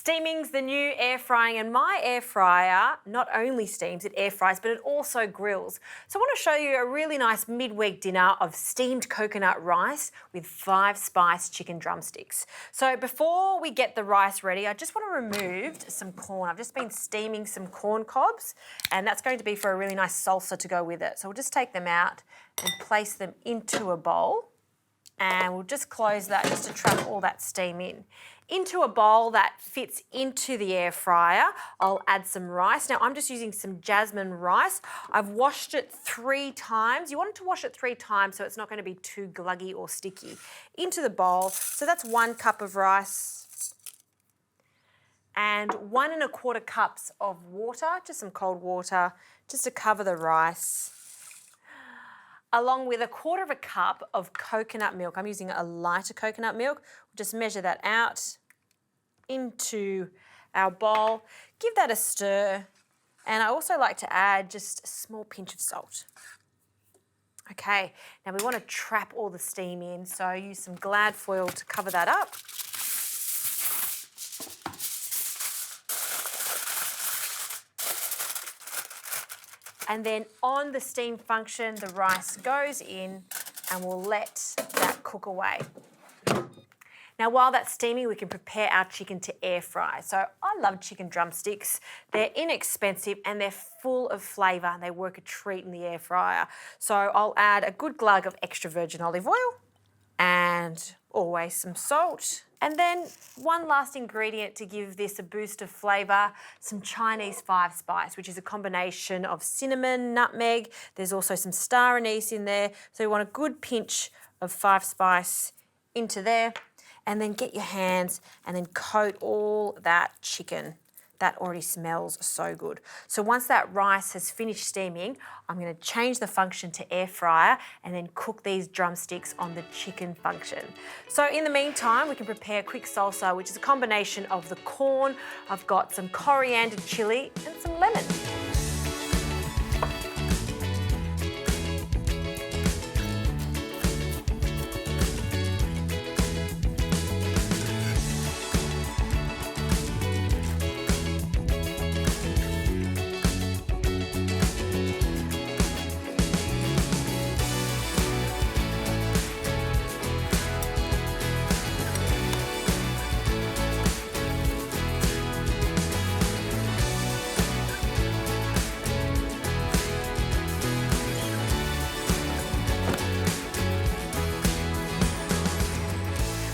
Steaming's the new air frying, and my air fryer not only steams, it air fries, but it also grills. So I want to show you a really nice midweek dinner of steamed coconut rice with 5-spice chicken drumsticks. So before we get the rice ready, I just want to remove some corn. I've just been steaming some corn cobs, and that's going to be for a really nice salsa to go with it. So we'll just take them out and place them into a bowl. And we'll just close that just to trap all that steam in. Into a bowl that fits into the air fryer, I'll add some rice. Now I'm just using some jasmine rice. I've washed it 3 times. You want to wash it 3 times so it's not going to be too gluggy or sticky. Into the bowl, so that's 1 cup of rice and 1 1/4 cups of water, just some cold water, just to cover the rice, along with 1/4 cup of coconut milk. I'm using a lighter coconut milk. We'll just measure that out into our bowl. Give that a stir. And I also like to add just a small pinch of salt. Okay, now we want to trap all the steam in, so use some Glad foil to cover that up. And then on the steam function, the rice goes in and we'll let that cook away. Now, while that's steaming, we can prepare our chicken to air fry. So I love chicken drumsticks. They're inexpensive and they're full of flavour. They work a treat in the air fryer. So I'll add a good glug of extra virgin olive oil and always some salt. And then one last ingredient to give this a boost of flavour, some Chinese 5-spice, which is a combination of cinnamon, nutmeg. There's also some star anise in there. So you want a good pinch of 5-spice into there, and then get your hands and then coat all that chicken. That already smells so good. So once that rice has finished steaming, I'm going to change the function to air fryer and then cook these drumsticks on the chicken function. So in the meantime, we can prepare a quick salsa, which is a combination of the corn. I've got some coriander chili and some lemon.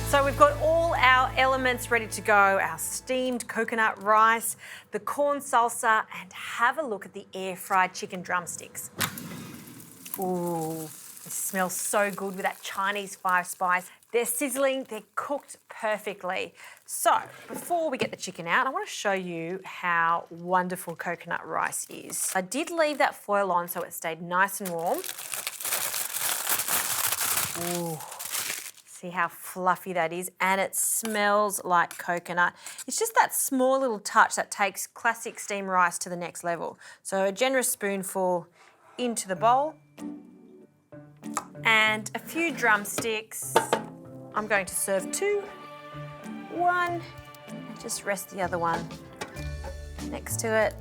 So we've got all our elements ready to go, our steamed coconut rice, the corn salsa, and have a look at the air-fried chicken drumsticks. Ooh, it smells so good with that Chinese 5-spice. They're sizzling, they're cooked perfectly. So before we get the chicken out, I want to show you how wonderful coconut rice is. I did leave that foil on so it stayed nice and warm. Ooh. See how fluffy that is, and it smells like coconut. It's just that small little touch that takes classic steamed rice to the next level. So a generous spoonful into the bowl and a few drumsticks. I'm going to serve 2, 1, and just rest the other one next to it.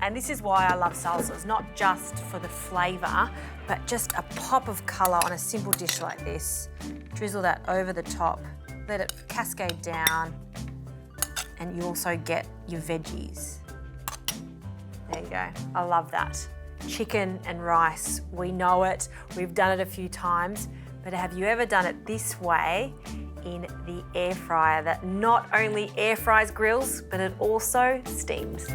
And this is why I love salsas, not just for the flavour, but just a pop of colour on a simple dish like this. Drizzle that over the top, let it cascade down, and you also get your veggies. There you go, I love that. Chicken and rice, we know it, we've done it a few times, but have you ever done it this way in the air fryer that not only air fries grills, but it also steams?